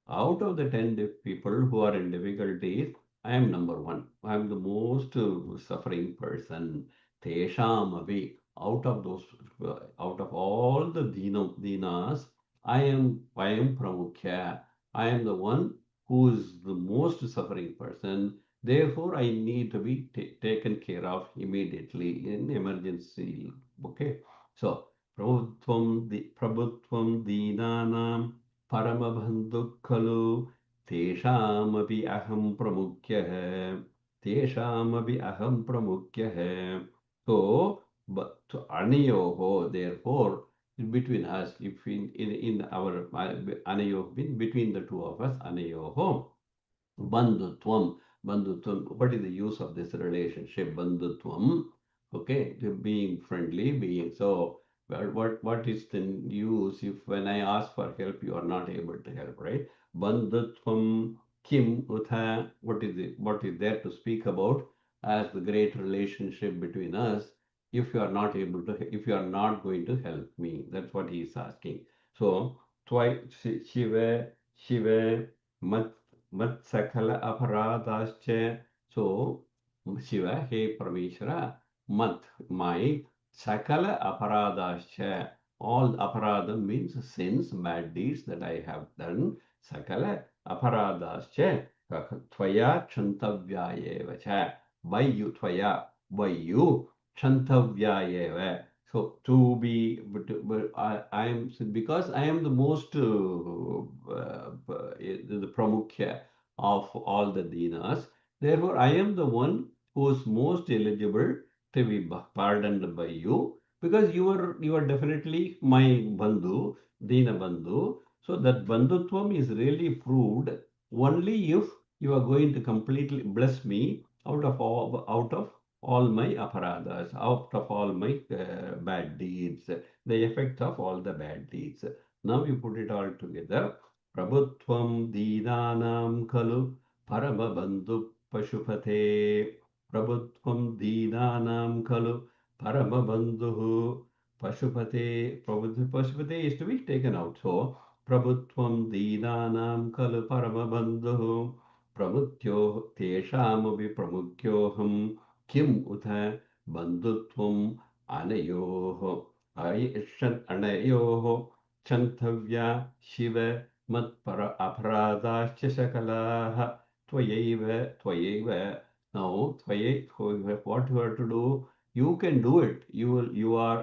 out of the 10 people who are in difficulties, I am number one. I am the most suffering person. Teshamapi. Out of those, out of all the dinas, I am pramukhya. I am the one who is the most suffering person. Therefore, I need to be taken care of immediately in emergency. Okay. So, Prabhutvam Dinanam Paramabandhu Khalu Teshamapi Aham Pramukhyah. Teshamapi Aham Pramukhyah. So, but Anayoho, therefore, between us, if in our Anayoh, between the two of us, Anayoho. Bandhutvam. Bandhutvam. What is the use of this relationship? Bandhutvam. Okay, being friendly, being so. Well, what is the use if when I ask for help you are not able to help, right? Bandhutvam kim utha. What is it? What is there to speak about as the great relationship between us? If you are not able to, if you are not going to help me, that's what he is asking. So, twice Shiva, Shiva, Mat Sakala Aparadascha. So, Shiva, hey Parameshwara, Mat, my Sakala Aparadascha. All aparadam means sins, bad deeds that I have done. Sakala Aparadascha. Tvaya Chantavyayeva cha. By you, Tvaya, by you, Chantavyayeva. So to be, but I am because I am the most the pramukhya of all the dinas. Therefore, I am the one who is most eligible to be pardoned by you because you are definitely my bandhu, dina bandhu. So that bandhutvam is really proved only if you are going to completely bless me out of all my aparadas, out of all my bad deeds, the effect of all the bad deeds. Now you put it all together. Prabhutvam Dinanam Kalu Paramabandhu Pashupate. Prabhutvam Dinanam Kalu Paramabandhu Pashupate. Pashupate is to be taken out. So Prabhutvam Dinanam Kalu Paramabandhu Pramukyo Teshamavi Pramukyoham Kim Utha Bandhutvam Anayoho Anayoho Chantavya Shiva Matpara Aparadascha Sakalaha Tvayaiva. Now, what you have to do, you can do it.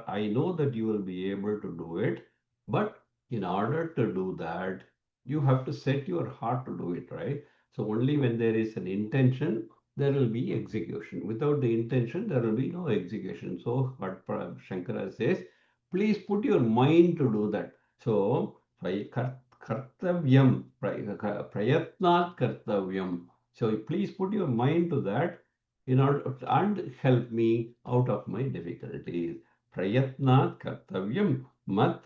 I know that you will be able to do it, but in order to do that, you have to set your heart to do it, right? So only when there is an intention, there will be execution. Without the intention, there will be no execution. So what Shankara says, please put your mind to do that. So kartavyam, prayatnat kartavyam. So please put your mind to that. in order and help me out of my difficulties. Prayatnat kartavyam mat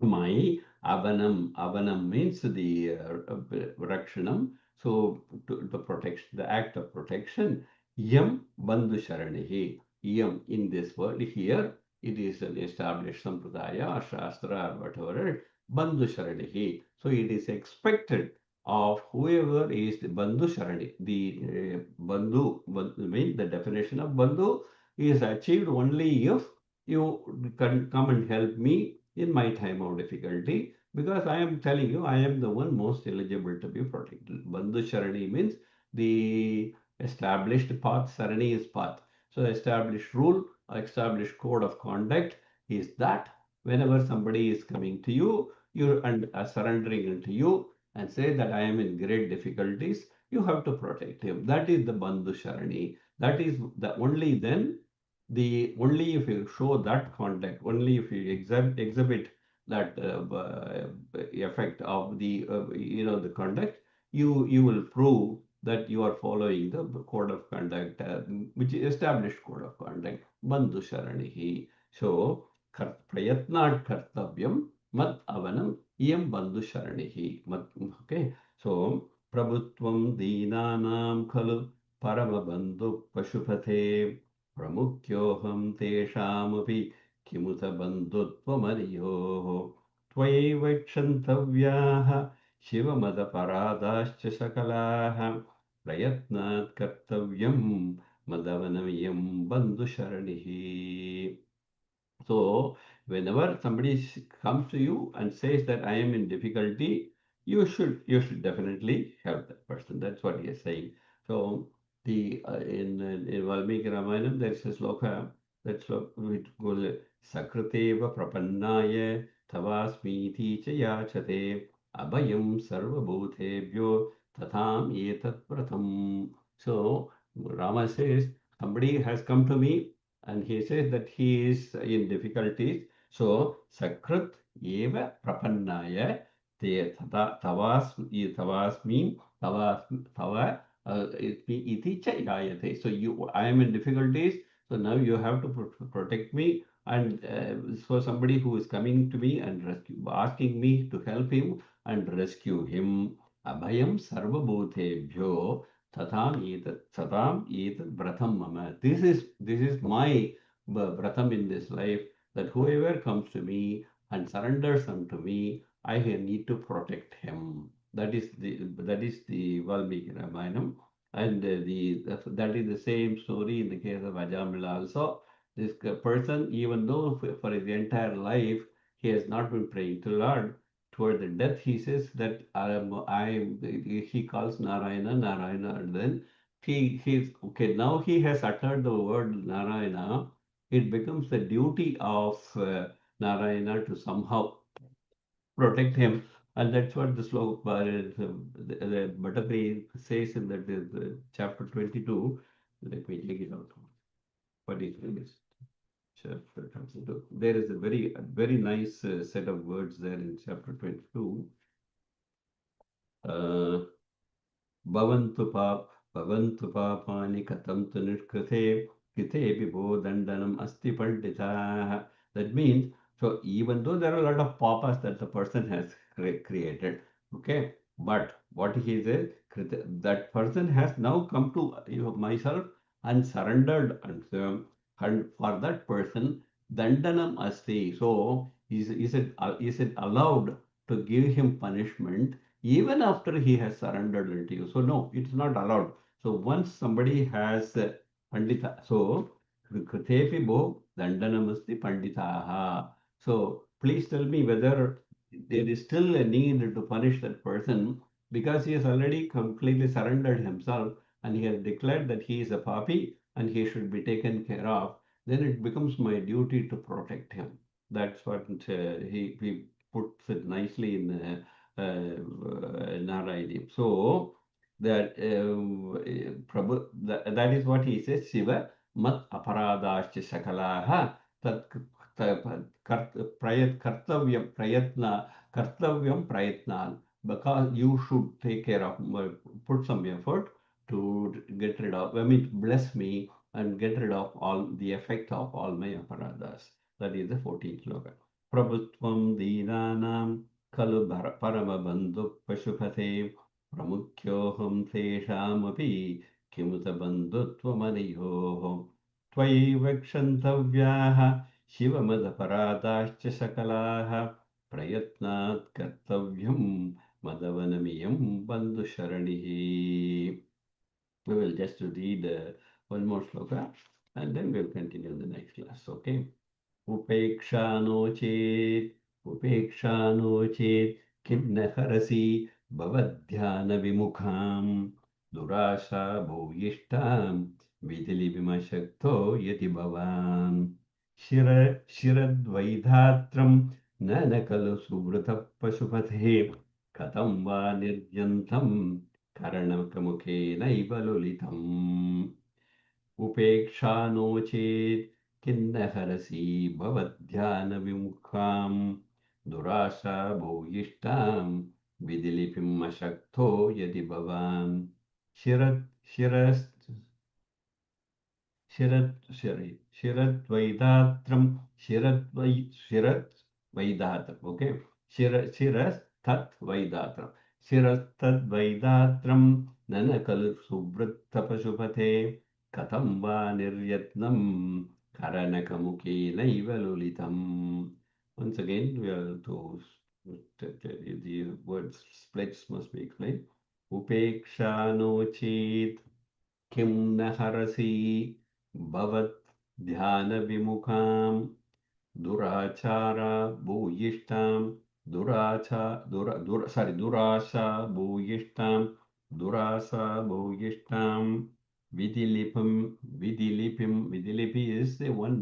my avanam means the rakshanam. So the protection, the act of protection. Yam bandhu sharanihi. Yam in this word here, it is an established sampradaya or shastra or whatever. Bandhu sharanihi. So it is expected of whoever is the bandhu sharani. The bandhu means the definition of bandhu is achieved only if you can come and help me in my time of difficulty, because I am telling you, I am the one most eligible to be protected. Bandhu Sharani means the established path, Sarani is path. So established rule, established code of conduct is that whenever somebody is coming to you, you and surrendering into you and say that I am in great difficulties, you have to protect him. That is the Bandhu Sharani. That is the only then only if you show that conduct, only if you exhibit that effect of the the conduct, you will prove that you are following the code of conduct, which is established code of conduct. Bandhu Sharanihi. So prayatnat kartavyam mat avanam iyam bandhu sharanihi. Okay. So prabhutvam deenanam khalu parama bandhu pashupate प्रमुख्योऽहं तेषामपि किमुत बन्धुत्वमर्योः त्वयैव क्षन्तव्याः शिवमदपराधाश्च सकलाः प्रयत्नात् कर्तव्यं मदवनमियं बन्धुशरणिः. So whenever somebody comes to you and says that I am in difficulty, you should definitely help that person. That's what he is saying. So the in Valmiki Ramayanam there is a sloka, that sloka which goes Sakrateva Prapannaya Tavasmiti cha yachate abhayam sarvabhutebhyo tatham etat pratham. So Rama says, somebody has come to me and he says that he is in difficulties. So Sakrat eva prapannaya te tavasmi tava iti cha yayate. So I am in difficulties. So now you have to protect me. And so somebody who is coming to me and asking me to help him and rescue him. Abhayam sarva bhutebhyo Tatham etat vratam mama. This is my vratam in this life, that whoever comes to me and surrenders unto me, I need to protect him. That is the Valmiki Ramayanam, and that is the same story in the case of Ajamila also. This person, even though for his entire life he has not been praying to Lord, toward the death, he says that he calls Narayana, and then he's okay. Now he has uttered the word Narayana. It becomes the duty of Narayana to somehow protect him, and that's what the sloka the Bhattacharya says in that chapter 22. Let me take it out. What is this? Chapter 22. There is a very nice set of words there in chapter 22. भवन्तु पापानि कथं तु निष्कृते कृतेऽपि भो dandanam asti panditaah. That means, so even though there are a lot of papas that the person has created, okay, but what he says, that person has now come to myself and surrendered unto them, and for that person, dandanam asti. So is it allowed to give him punishment even after he has surrendered unto you? So no, it's not allowed. So once somebody has pandita, so Kritepi bo dandanamasti panditaha. So please tell me whether there is still a need to punish that person, because he has already completely surrendered himself and he has declared that he is a papi and he should be taken care of. Then it becomes my duty to protect him. That's what he puts it nicely in Narayani. So that that is what he says. Shiva mat aparadascha sakalaha tat kartavyam prayatnan, because you should take care of, put some effort to get rid of, I mean, bless me and get rid of all the effect of all my aparadas. That is the 14th sloka. Prabhutvam deenanam kalu paramabandhu pashupate pramukyoham teshamapi kimuta bandhutvam त्वयैव क्षन्तव्याः शिवमदपराधाश्च सकलाः प्रयत्नात् कर्तव्यं मदवनमियं बन्धुशरणिः. We will just read one more sloka and then we'll continue the next class. Okay. उपेक्षा no चेत् किं न हरसि भवध्यानविमुखां दुराशा भूयिष्ठां विधिलिपिमशक्तो यदि भवान् शिरद्वैधात्रं न खलु सुवृतः पशुपते कथं वा निर्यन्तं करणकमुखेनैव लुलितम्. उपेक्षा नो चेत् किन्न हरसि भवध्यानविमुखां दुराशा भूयिष्ठां विधिलिपिम् अशक्तो यदि भवान् शिरद्वैधात्रं शिरद्वैधात्रम् ओके शिरस्तद्वैधात्रं शिरस्तद्वैधात्रं न खलु सुवृत्तपशुपते कथं वा निर्यत्नं करणकमुखेनैव लुलितम्. Once again, we are to the words splits must be explained. Upeksha no chet किं न हरसि भवत् ध्यानविमुखां दुराचारा भूयिष्ठां दुराशा भूयिष्ठां विधिलिपि is the one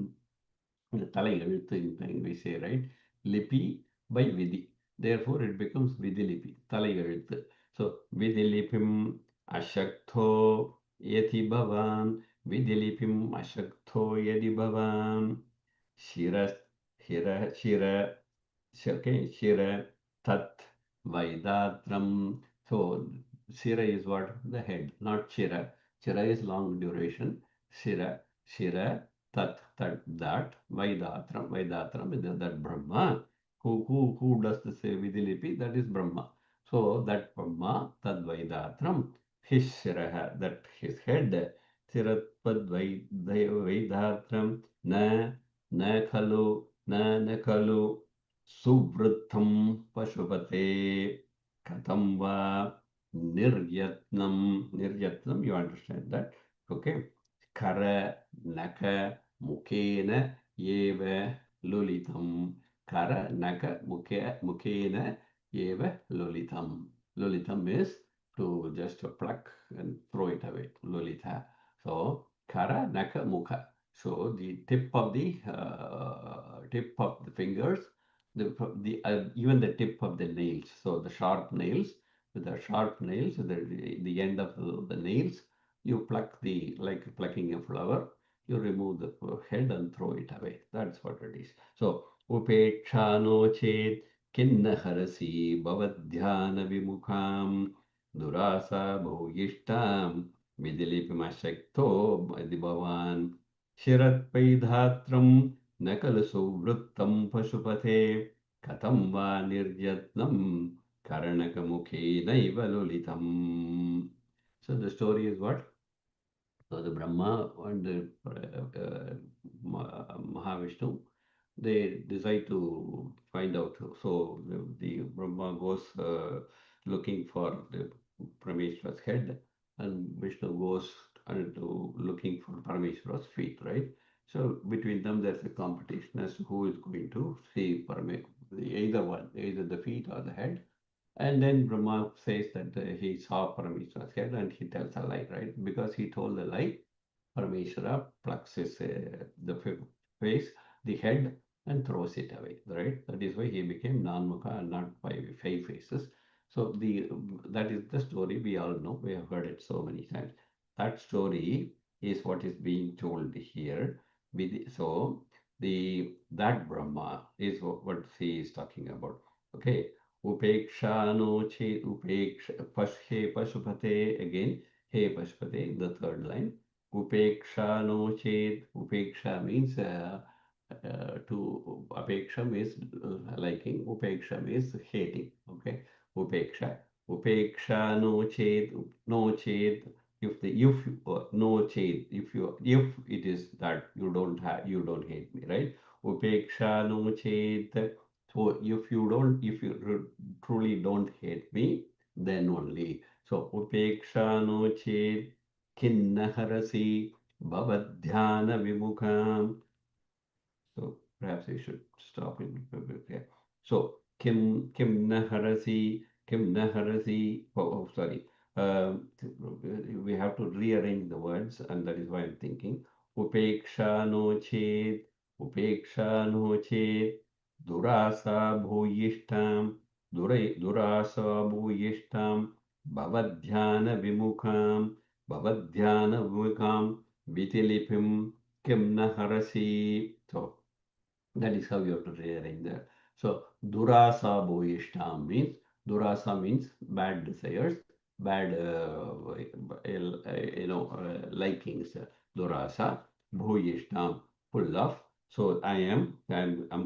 தலை எழுத்து we say, right? Lipi by vidhi, therefore it becomes vidilipi, தலை எழுத்து. So vidilipim ashakto yati bhavan vidilipim ashakto yadi bhavan shira tat vaidatram. So shira is what? The head, not shira. Shira is long duration. Shira tat that Vaidatram is that Brahma. Who does the say vidilipi? That is Brahma. So that Brahma, tad Vaidatram, his shiraha, that his head, Siratpad Vaidatram, na khalu suvrutam pashupate katam va niryatnam. Niryatnam, you understand that? Okay. Kara naka mukena eva lulitam. Kara naka mukena eva lulitam. Lulitam is to just pluck and throw it away. Lulita. So kara naka mukha. So the tip of the fingers, even the tip of the nails. So the sharp nails, the end of the nails, you pluck like plucking a flower, you remove the head and throw it away. That's what it is. So upeksha no chet kinna harasi bhavadhyana vimukham durasa bhogishtam vidilipimashakto bhavan shiratpaidhatram nakalu suvrittam pashupate katham va niryatnam karanakamukhena lulitam. So the story is what? So the Brahma and the Mahavishnu, they decide to find out. So the Brahma goes looking for the Parameshwara's head, and Vishnu goes looking for Parameshwara's feet, right? So between them, there's a competition as to who is going to see either one, either the feet or the head. And then Brahma says that he saw Parameshwara's head and he tells a lie, right? Because he told the lie, Parameshwara plucks the face, the head, and throws it away, right? That is why he became Nanmukha and not five faces. So that is the story we all know. We have heard it so many times. That story is what is being told here. So that Brahma is what he is talking about. Okay. Upeksha no che upeksha pashupate, again He Pashpate, the third line. Upeksha no ched. Upeksha means to apeksha means liking. Upeksha means hating. Okay. Upeksha. Upeksha no ched. No ched. If no ched, if it is that you don't hate me, right? Upeksha no ched. So if you truly don't hate me, then only. So upeksha no ched kinna harasi bhavadhyana vimukam. So perhaps I should stop in. Okay. So kim naharasi. Oh, sorry. We have to rearrange the words, and that is why I'm thinking. Upeksha no ched, upeksha no ched, durasa bhuyishtam, durasa bhuyishtam, bhavadhyana vimukam, bhavadhyana vimukam, vitilipim, kim naharasi. So that is how you have to rearrange that. So durasa bhoishtam means durasa means bad desires, bad likings. Durasa bhoishtam full of. So I'm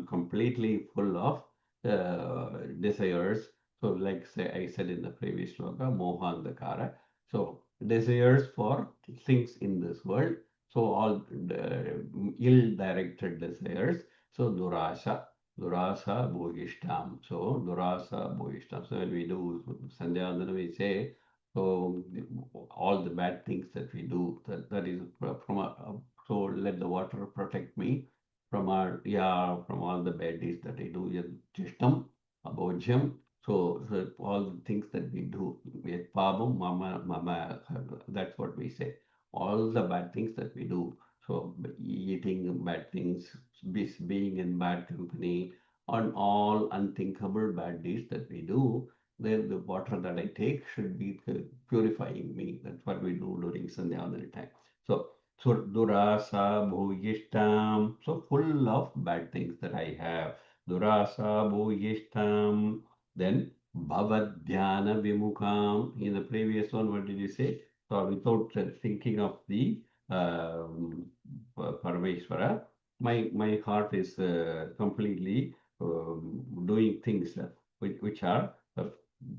completely full of desires. So like say I said in the previous sloka, moha andhakara. So desires for things in this world. So all ill-directed desires. So durasa bhogishtam. So durasa bhogishtam. So when we do Sandhyavandana, we say, so all the bad things that we do, that is from so let the water protect me from from all the bad deeds that I do. Chishtam, abhojyam. So all the things that we do, pabam, mama, that's what we say. All the bad things that we do. So eating bad things, being in bad company, on all unthinkable bad deeds that we do, then the water that I take should be purifying me. That's what we do during Sandhyavandana time. So durasa bhuyishtam. So full of bad things that I have. Durasa bhuyishtam. Then bhavadhyana vimukam. In the previous one, what did you say? So without thinking of the Parameshwara, my heart is completely doing things which are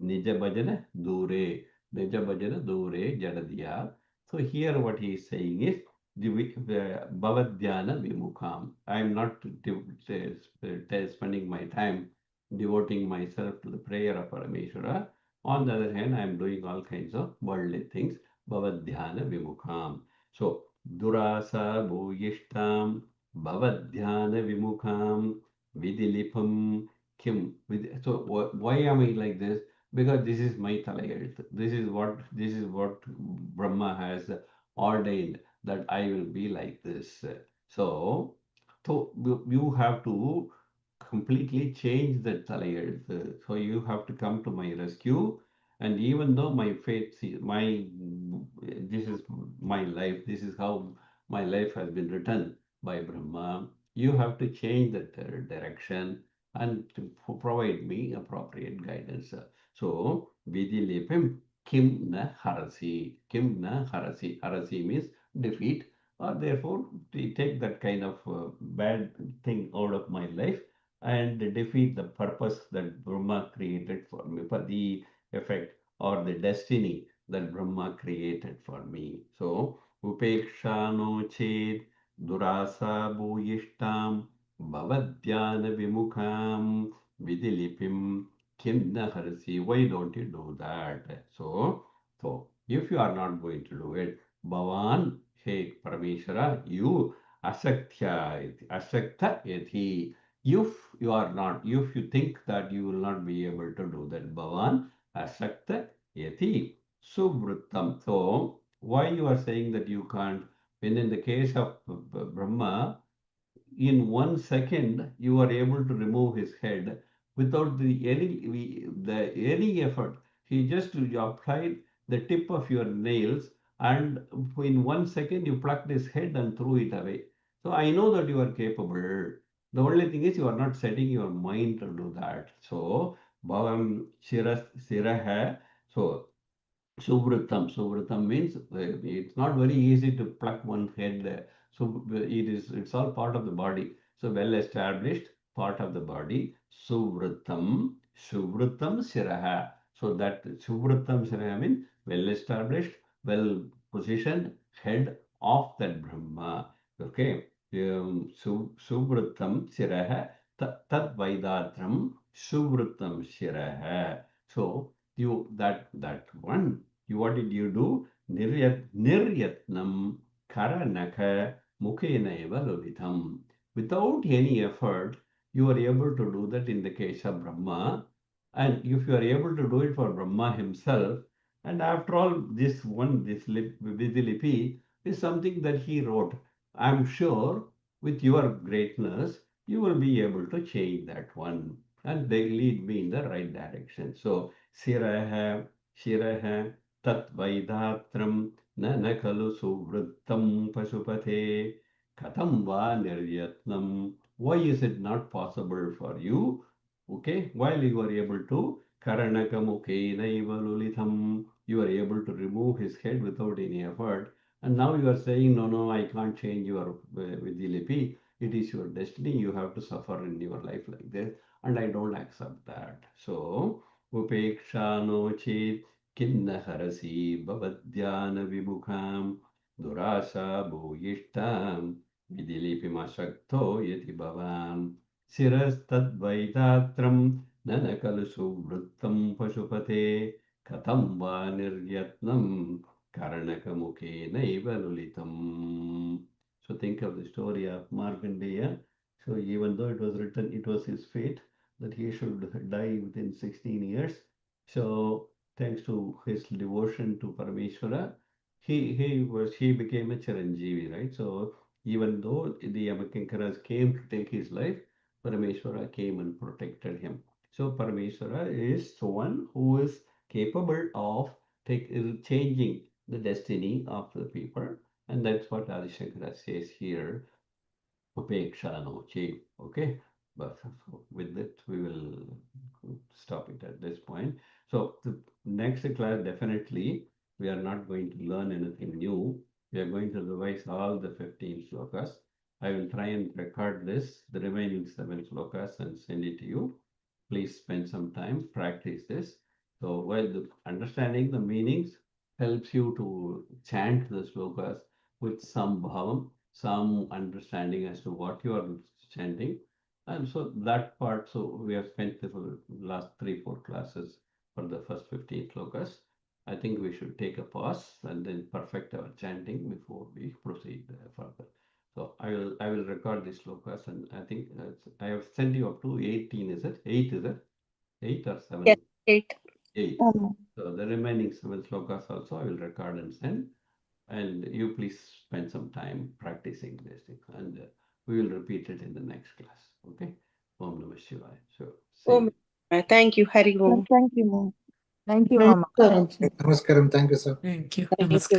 Nija Bhajana Dure, Nija Bhajana Dure Jadadiya. So here what he is saying is the Bhavadhyana Vimukam. I am not spending my time devoting myself to the prayer of Parameshwara. On the other hand, I am doing all kinds of worldly things. Bhavadhyana Vimukam. So Durasa Bhuyishtam Bhavadhyana Vimukam Vidilipam Kim. So why am I like this? Because this is my Talayat. This is what Brahma has ordained that I will be like this. So, so you have to completely change the Talayat. So you have to come to my rescue. And even though my faith, this is my life, this is how my life has been written by Brahma, you have to change the direction and to provide me appropriate guidance. So, Vidilipim Kim na harasi. Kim na harasi. Harasi means defeat. Or therefore, to take that kind of bad thing out of my life and defeat the purpose that Brahma created for me, for the effect or the destiny that Brahma created for me. So, Upeksha no ched durasa bhuyishtam bhavadhyana vimukam vidilipim kimna harasi. Why don't you do that? So if you are not going to do it, Bhavan, hey Parameshwara, you asakta yathi. If you are not, if you think that you will not be able to do that, Bhavan asakta yati subrutam. So why you are saying that you can't? When in the case of Brahma, in 1 second you are able to remove his head without any effort. He just applied the tip of your nails, and in 1 second you plucked his head and threw it away. So I know that you are capable. The only thing is you are not setting your mind to do that. So bhavam shirah. So Suvritam means it's not very easy to pluck one head. So it's all part of the body. So well established part of the body. Suvritam Siraha. So that Suvritam Siraha means well established, well positioned head of that Brahma. Okay. Suvritam Siraha Tat Vaidatram Suvritam Siraha. So that one, what did you do? Niryatnam karanaka mukhenaiva lolitam. Without any effort, you are able to do that in the case of Brahma. And if you are able to do it for Brahma himself, and after all, this Vidilipi is something that he wrote. I'm sure with your greatness, you will be able to change that one and they lead me in the right direction. So Shiraha Tat Vaidatram Na Kalu Suvrittam Pasupate Katam Va Niryatnam. Why is it not possible for you? Okay, while you are able to Karanakamukenaiva Lulitham, you are able to remove his head without any effort. And now you are saying, no, I can't change your Vidilipi. It is your destiny. You have to suffer in your life like this. And I don't accept that. So, Upekshano chit kinna harasi bhavadhyana vibhukam durasa bhuyishtam vidilipima shakto yati bhavan sirastadvaitatram nanakalu suvrittam pasupate katam va niryatnam karanakamuke naiva lulitam. So think of the story of Markandeya. So even though it was written, it was his fate that he should die within 16 years. So thanks to his devotion to Parameshwara, he became a Chiranjeevi, right? So even though the Yamakinkaras came to take his life, Parameshwara came and protected him. So Parameshwara is one who is capable of changing the destiny of the people, and that's what Adi Shankara says here. Upeksha no chi. Okay, but with that we will stop it at this point. So the next class, definitely we are not going to learn anything new. We are going to revise all the 15 slokas. I will try and record this, the remaining 7 slokas, and send it to you. Please spend some time, practice this. So while understanding the meanings helps you to chant the slokas with some bhavam, some understanding as to what you are chanting. And so that part, so we have spent the last 3-4 classes for the first 15 slokas. I think we should take a pause and then perfect our chanting before we proceed further. So I will record these slokas, and I think I have sent you up to 18, is it? 8, is it? 8 or 7? Yes, 8. 8. So the remaining 7 slokas also I will record and send. And you please spend some time practicing this thing, and we will repeat it in the next class. Okay. Om Namah Shivaya. So, Thank you, Hari Om. Thank you, ma'am. Thank you, Mama. Namaskaram. Namaskaram. Thank you, sir. Thank you. Thank you. Namaskar.